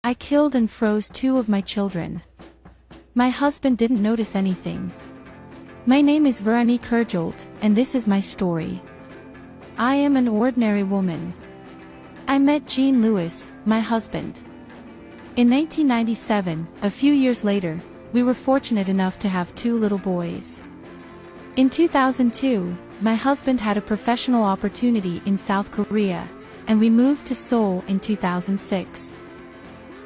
I killed and froze two of my children. My husband didn't notice anything. My name is Veronique Herjolt, and this is my story. I am an ordinary woman. I met Jean Louis, my husband. In 1997, a few years later, we were fortunate enough to have two little boys. In 2002, my husband had a professional opportunity in South Korea, and we moved to Seoul in 2006.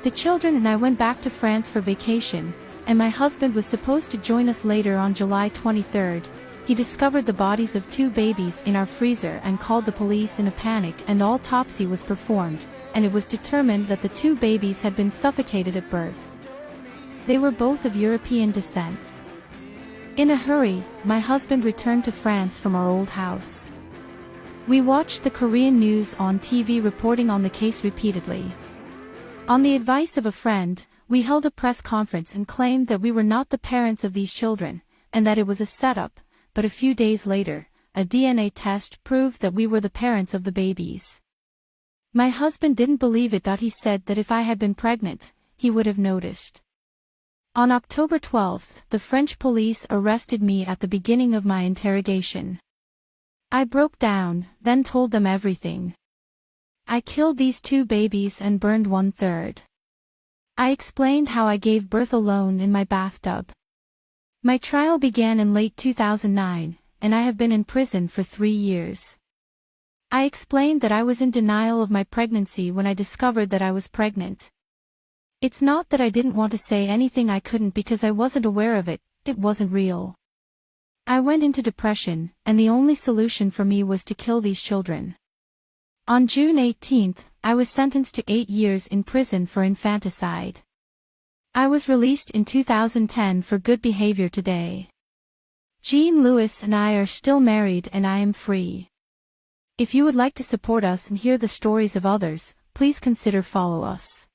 The children and I went back to France for vacation, and my husband was supposed to join us later on July 23. He discovered the bodies of two babies in our freezer and called the police in a panic, and autopsy was performed, and it was determined that the two babies had been suffocated at birth. They were both of European descent. In a hurry, my husband returned to France from our old house. We watched the Korean news on TV reporting on the case repeatedly. On the advice of a friend, we held a press conference and claimed that we were not the parents of these children, and that it was a setup, but a few days later, a DNA test proved that we were the parents of the babies. My husband didn't believe it. He said that if I had been pregnant, he would have noticed. On October 12, the French police arrested me at the beginning of my interrogation. I broke down, then told them everything. I killed these two babies and burned 1/3. I explained how I gave birth alone in my bathtub. My trial began in late 2009, and I have been in prison for 3 years. I explained that I was in denial of my pregnancy when I discovered that I was pregnant. It's not that I didn't want to say anything. I couldn't because I wasn't aware of it, it wasn't real. I went into depression, and the only solution for me was to kill these children. On June 18, I was sentenced to 8 years in prison for infanticide. I was released in 2010 for good behavior today. Jean Louis and I are still married and I am free. If you would like to support us and hear the stories of others, please consider follow us.